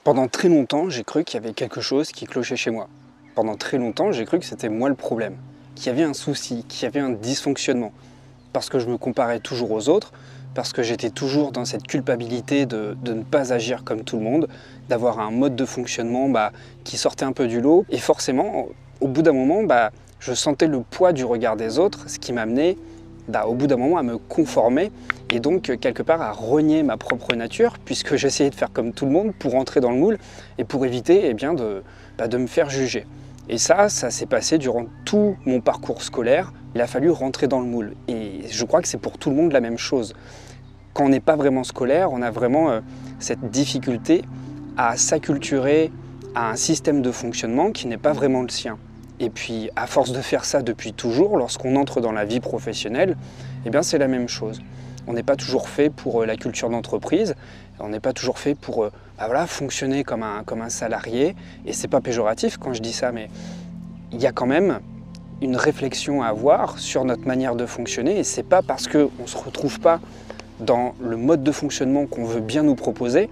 Pendant très longtemps, j'ai cru qu'il y avait quelque chose qui clochait chez moi. Pendant très longtemps, j'ai cru que c'était moi le problème, qu'il y avait un souci, qu'il y avait un dysfonctionnement. Parce que je me comparais toujours aux autres, parce que j'étais toujours dans cette culpabilité de ne pas agir comme tout le monde, d'avoir un mode de fonctionnement qui sortait un peu du lot. Et forcément, au bout d'un moment, je sentais le poids du regard des autres, ce qui m'amenait au bout d'un moment à me conformer et donc quelque part à renier ma propre nature, puisque j'essayais de faire comme tout le monde pour entrer dans le moule et pour éviter de me faire juger. Et ça s'est passé durant tout mon parcours scolaire. Il a fallu rentrer dans le moule. Et je crois que c'est pour tout le monde la même chose. Quand on n'est pas vraiment scolaire, on a vraiment cette difficulté à s'acculturer à un système de fonctionnement qui n'est pas vraiment le sien. Et puis, à force de faire ça depuis toujours, lorsqu'on entre dans la vie professionnelle, c'est la même chose. On n'est pas toujours fait pour la culture d'entreprise, on n'est pas toujours fait pour fonctionner comme un salarié. Et c'est pas péjoratif quand je dis ça, mais il y a quand même une réflexion à avoir sur notre manière de fonctionner. Et c'est pas parce qu'on ne se retrouve pas dans le mode de fonctionnement qu'on veut bien nous proposer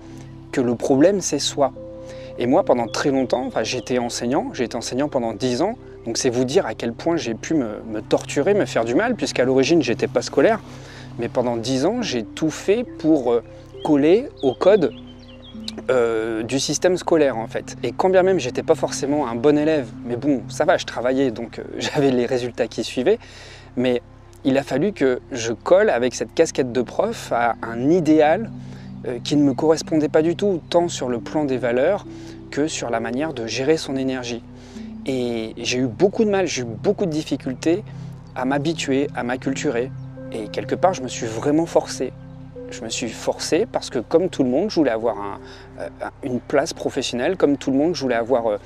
que le problème c'est soi. Et moi, pendant très longtemps, j'ai été enseignant pendant 10 ans, donc c'est vous dire à quel point j'ai pu me torturer, me faire du mal, puisqu'à l'origine, j'étais pas scolaire, mais pendant 10 ans, j'ai tout fait pour coller au code du système scolaire, en fait. Et quand bien même, j'étais pas forcément un bon élève, mais bon, ça va, je travaillais, donc j'avais les résultats qui suivaient, mais il a fallu que je colle avec cette casquette de prof à un idéal qui ne me correspondait pas du tout, tant sur le plan des valeurs que sur la manière de gérer son énergie. Et j'ai eu beaucoup de mal, j'ai eu beaucoup de difficultés à m'habituer, à m'acculturer. Et quelque part, je me suis vraiment forcé. Je me suis forcé parce que, comme tout le monde, je voulais avoir une place professionnelle, comme tout le monde, je voulais avoir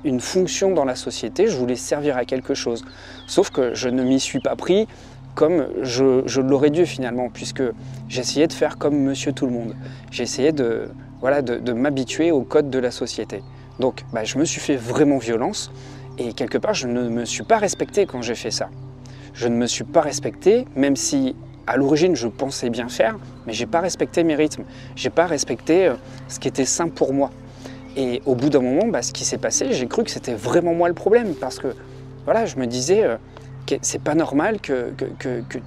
une fonction dans la société, je voulais servir à quelque chose. Sauf que je ne m'y suis pas pris comme je l'aurais dû finalement, puisque j'essayais de faire comme monsieur tout le monde. J'essayais de m'habituer au code de la société. Donc je me suis fait vraiment violence et quelque part je ne me suis pas respecté quand j'ai fait ça. Je ne me suis pas respecté, même si à l'origine je pensais bien faire, mais j'ai pas respecté mes rythmes. J'ai pas respecté ce qui était sain pour moi. Et au bout d'un moment, ce qui s'est passé, j'ai cru que c'était vraiment moi le problème, parce que je me disais c'est pas normal que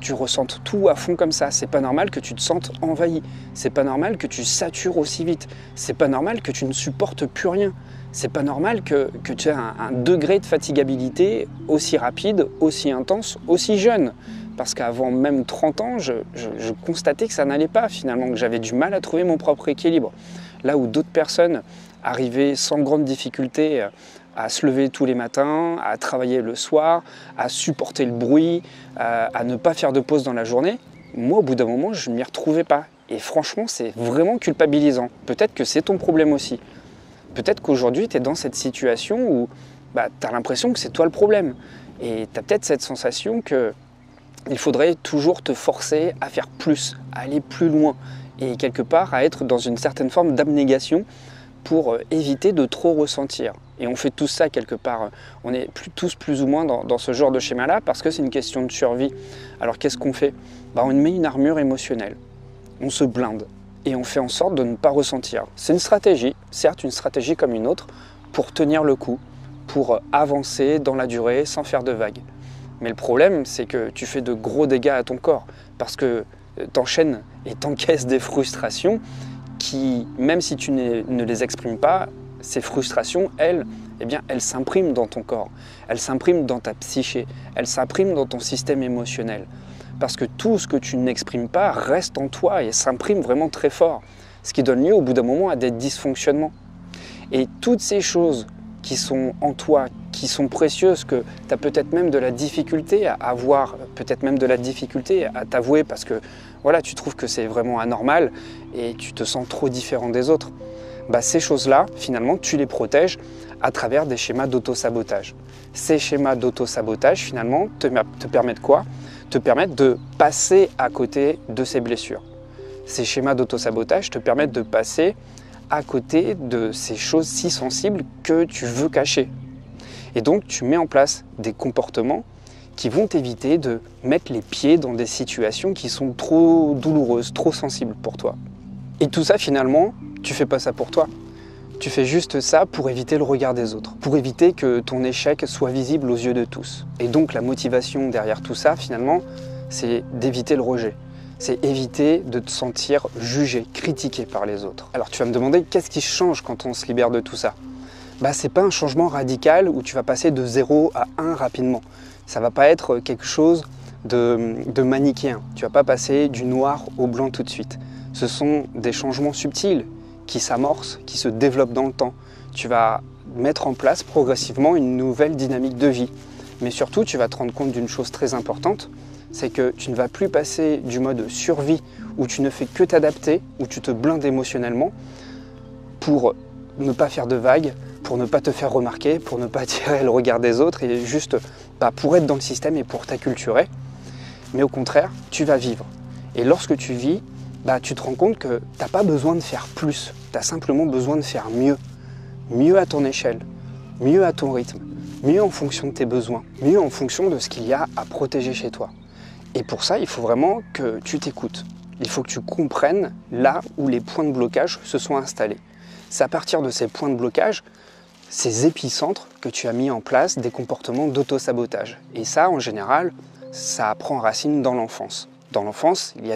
tu ressentes tout à fond comme ça. C'est pas normal que tu te sentes envahi. C'est pas normal que tu satures aussi vite. C'est pas normal que tu ne supportes plus rien. C'est pas normal que tu aies un degré de fatigabilité aussi rapide, aussi intense, aussi jeune. Parce qu'avant même 30 ans, je constatais que ça n'allait pas finalement, que j'avais du mal à trouver mon propre équilibre. Là où d'autres personnes arrivaient sans grande difficulté à se lever tous les matins, à travailler le soir, à supporter le bruit, à ne pas faire de pause dans la journée, moi, au bout d'un moment, je ne m'y retrouvais pas. Et franchement, c'est vraiment culpabilisant. Peut-être que c'est ton problème aussi. Peut-être qu'aujourd'hui, tu es dans cette situation où tu as l'impression que c'est toi le problème. Et tu as peut-être cette sensation qu'il faudrait toujours te forcer à faire plus, à aller plus loin. Et quelque part, à être dans une certaine forme d'abnégation pour éviter de trop ressentir. Et on fait tout ça quelque part, on est tous plus ou moins dans ce genre de schéma-là parce que c'est une question de survie. Alors qu'est-ce qu'on fait ? On met une armure émotionnelle, on se blinde et on fait en sorte de ne pas ressentir. C'est une stratégie, certes une stratégie comme une autre, pour tenir le coup, pour avancer dans la durée sans faire de vagues. Mais le problème, c'est que tu fais de gros dégâts à ton corps parce que t'enchaînes et t'encaisses des frustrations qui, même si tu ne les exprimes pas, ces frustrations, elles s'impriment dans ton corps, elles s'impriment dans ta psyché, elles s'impriment dans ton système émotionnel. Parce que tout ce que tu n'exprimes pas reste en toi et s'imprime vraiment très fort, ce qui donne lieu au bout d'un moment à des dysfonctionnements. Et toutes ces choses qui sont en toi, qui sont précieuses, que tu as peut-être même de la difficulté à avoir, peut-être même de la difficulté à t'avouer parce que tu trouves que c'est vraiment anormal et tu te sens trop différent des autres. Ces choses-là, finalement, tu les protèges à travers des schémas d'auto-sabotage. Ces schémas d'auto-sabotage, finalement, te permettent quoi ? Te permettent de passer à côté de ces blessures. Ces schémas d'auto-sabotage te permettent de passer à côté de ces choses si sensibles que tu veux cacher. Et donc, tu mets en place des comportements qui vont t'éviter de mettre les pieds dans des situations qui sont trop douloureuses, trop sensibles pour toi. Et tout ça, finalement, tu fais pas ça pour toi. Tu fais juste ça pour éviter le regard des autres, pour éviter que ton échec soit visible aux yeux de tous. Et donc la motivation derrière tout ça, finalement, c'est d'éviter le rejet. C'est éviter de te sentir jugé, critiqué par les autres. Alors tu vas me demander, qu'est-ce qui change quand on se libère de tout ça? C'est pas un changement radical où tu vas passer de 0 à 1 rapidement. Ça va pas être quelque chose de manichéen. Tu vas pas passer du noir au blanc tout de suite. Ce sont des changements subtils qui s'amorcent, qui se développent dans le temps. Tu vas mettre en place progressivement une nouvelle dynamique de vie. Mais surtout, tu vas te rendre compte d'une chose très importante, c'est que tu ne vas plus passer du mode survie où tu ne fais que t'adapter, où tu te blindes émotionnellement pour ne pas faire de vagues, pour ne pas te faire remarquer, pour ne pas attirer le regard des autres et juste pour être dans le système et pour t'acculturer. Mais au contraire, tu vas vivre. Et lorsque tu vis, tu te rends compte que tu n'as pas besoin de faire plus, tu as simplement besoin de faire mieux. Mieux à ton échelle, mieux à ton rythme, mieux en fonction de tes besoins, mieux en fonction de ce qu'il y a à protéger chez toi. Et pour ça, il faut vraiment que tu t'écoutes. Il faut que tu comprennes là où les points de blocage se sont installés. C'est à partir de ces points de blocage, ces épicentres, que tu as mis en place des comportements d'auto-sabotage. Et ça, en général, ça prend racine dans l'enfance. Dans l'enfance, il y a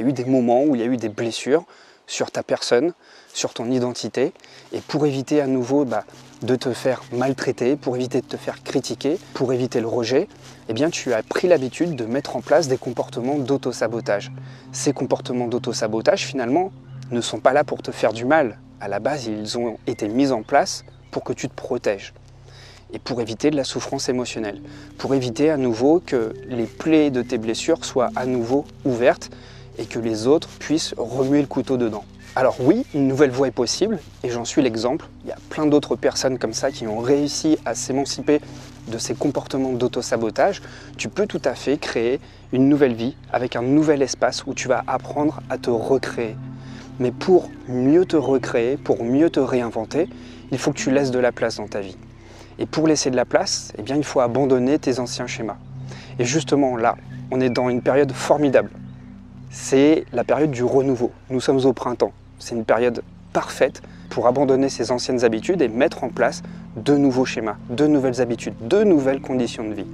eu des moments où il y a eu des blessures sur ta personne, sur ton identité. Et pour éviter à nouveau de te faire maltraiter, pour éviter de te faire critiquer, pour éviter le rejet, tu as pris l'habitude de mettre en place des comportements d'auto-sabotage. Ces comportements d'auto-sabotage, finalement, ne sont pas là pour te faire du mal. À la base, ils ont été mis en place pour que tu te protèges. Et pour éviter de la souffrance émotionnelle, pour éviter à nouveau que les plaies de tes blessures soient à nouveau ouvertes et que les autres puissent remuer le couteau dedans. Alors oui, une nouvelle voie est possible et j'en suis l'exemple. Il y a plein d'autres personnes comme ça qui ont réussi à s'émanciper de ces comportements d'auto-sabotage. Tu peux tout à fait créer une nouvelle vie avec un nouvel espace où tu vas apprendre à te recréer. Mais pour mieux te recréer, pour mieux te réinventer, il faut que tu laisses de la place dans ta vie. Et pour laisser de la place, il faut abandonner tes anciens schémas. Et justement là, on est dans une période formidable. C'est la période du renouveau. Nous sommes au printemps. C'est une période parfaite pour abandonner ses anciennes habitudes et mettre en place de nouveaux schémas, de nouvelles habitudes, de nouvelles conditions de vie.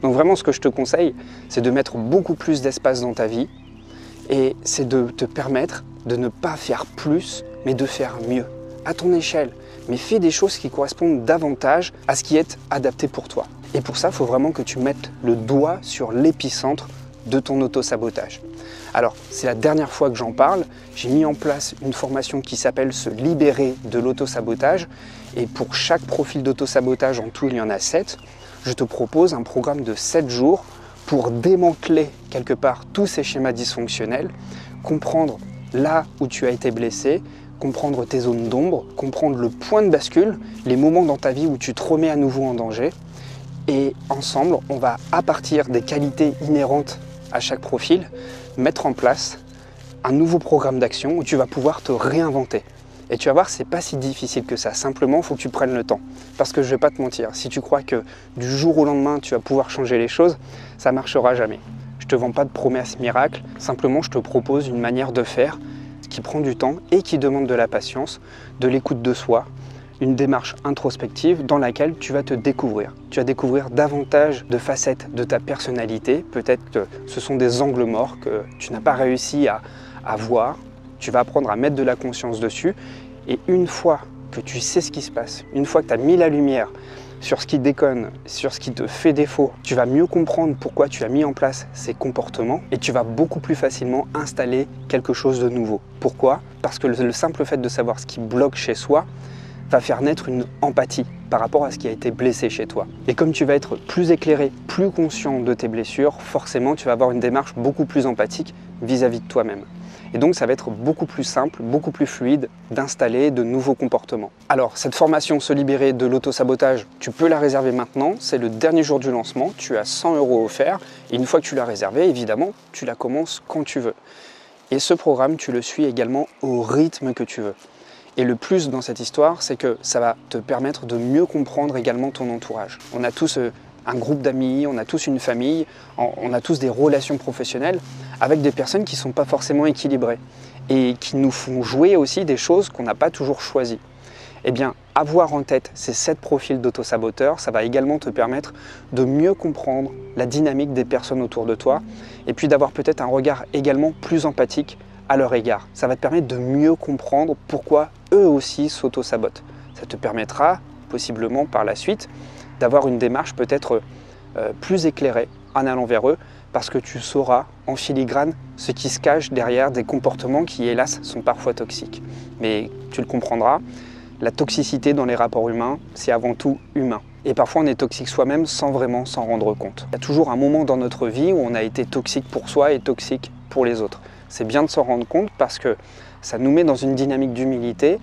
Donc vraiment, ce que je te conseille, c'est de mettre beaucoup plus d'espace dans ta vie et c'est de te permettre de ne pas faire plus, mais de faire mieux, à ton échelle. Mais fais des choses qui correspondent davantage à ce qui est adapté pour toi. Et pour ça, il faut vraiment que tu mettes le doigt sur l'épicentre de ton auto-sabotage. Alors, c'est la dernière fois que j'en parle. J'ai mis en place une formation qui s'appelle « Se libérer de l'auto-sabotage ». Et pour chaque profil d'auto-sabotage, en tout, il y en a 7. Je te propose un programme de 7 jours pour démanteler quelque part tous ces schémas dysfonctionnels, comprendre là où tu as été blessé, comprendre tes zones d'ombre, comprendre le point de bascule, les moments dans ta vie où tu te remets à nouveau en danger. Et ensemble, on va, à partir des qualités inhérentes à chaque profil, mettre en place un nouveau programme d'action où tu vas pouvoir te réinventer. Et tu vas voir, c'est pas si difficile que ça. Simplement, il faut que tu prennes le temps. Parce que je vais pas te mentir, si tu crois que du jour au lendemain, tu vas pouvoir changer les choses, ça marchera jamais. Je te vends pas de promesses miracles, simplement je te propose une manière de faire qui prend du temps et qui demande de la patience, de l'écoute de soi, une démarche introspective dans laquelle tu vas te découvrir. Tu vas découvrir davantage de facettes de ta personnalité. Peut-être que ce sont des angles morts que tu n'as pas réussi à voir. Tu vas apprendre à mettre de la conscience dessus. Et une fois que tu sais ce qui se passe, une fois que tu as mis la lumière sur ce qui déconne, sur ce qui te fait défaut, tu vas mieux comprendre pourquoi tu as mis en place ces comportements et tu vas beaucoup plus facilement installer quelque chose de nouveau. Pourquoi? Parce que le simple fait de savoir ce qui bloque chez soi va faire naître une empathie par rapport à ce qui a été blessé chez toi. Et comme tu vas être plus éclairé, plus conscient de tes blessures, forcément tu vas avoir une démarche beaucoup plus empathique vis-à-vis de toi-même. Et donc ça va être beaucoup plus simple, beaucoup plus fluide d'installer de nouveaux comportements. Alors cette formation Se libérer de l'auto-sabotage, tu peux la réserver maintenant, c'est le dernier jour du lancement, tu as 100 € offerts et une fois que tu l'as réservé, évidemment, tu la commences quand tu veux. Et ce programme, tu le suis également au rythme que tu veux. Et le plus dans cette histoire, c'est que ça va te permettre de mieux comprendre également ton entourage. On a tous un groupe d'amis, on a tous une famille, on a tous des relations professionnelles avec des personnes qui ne sont pas forcément équilibrées et qui nous font jouer aussi des choses qu'on n'a pas toujours choisies. Eh bien, avoir en tête ces 7 profils d'auto-saboteurs, ça va également te permettre de mieux comprendre la dynamique des personnes autour de toi et puis d'avoir peut-être un regard également plus empathique à leur égard. Ça va te permettre de mieux comprendre pourquoi eux aussi s'auto-sabotent. Ça te permettra possiblement par la suite d'avoir une démarche peut-être plus éclairée en allant vers eux parce que tu sauras en filigrane ce qui se cache derrière des comportements qui, hélas, sont parfois toxiques. Mais tu le comprendras, la toxicité dans les rapports humains, c'est avant tout humain. Et parfois, on est toxique soi-même sans vraiment s'en rendre compte. Il y a toujours un moment dans notre vie où on a été toxique pour soi et toxique pour les autres. C'est bien de s'en rendre compte parce que ça nous met dans une dynamique d'humilité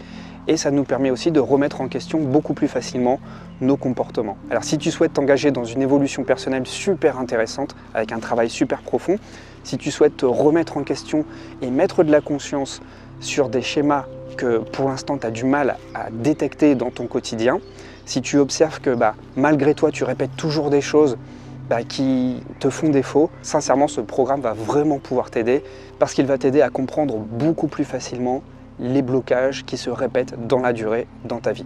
et ça nous permet aussi de remettre en question beaucoup plus facilement nos comportements. Alors si tu souhaites t'engager dans une évolution personnelle super intéressante, avec un travail super profond, si tu souhaites te remettre en question et mettre de la conscience sur des schémas que pour l'instant tu as du mal à détecter dans ton quotidien, si tu observes que malgré toi tu répètes toujours des choses qui te font défaut, sincèrement ce programme va vraiment pouvoir t'aider parce qu'il va t'aider à comprendre beaucoup plus facilement les blocages qui se répètent dans la durée dans ta vie.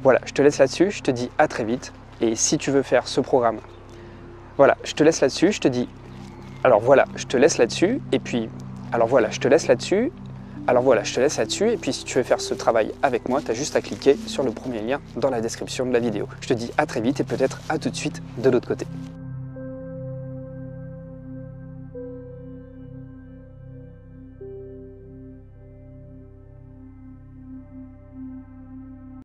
Voilà, je te laisse là-dessus, je te dis à très vite et si tu veux faire ce programme, voilà, je te laisse là-dessus, je te dis, alors voilà, je te laisse là-dessus et puis, alors voilà, je te laisse là-dessus, alors voilà, je te laisse là-dessus et puis si tu veux faire ce travail avec moi, tu as juste à cliquer sur le premier lien dans la description de la vidéo. Je te dis à très vite et peut-être à tout de suite de l'autre côté.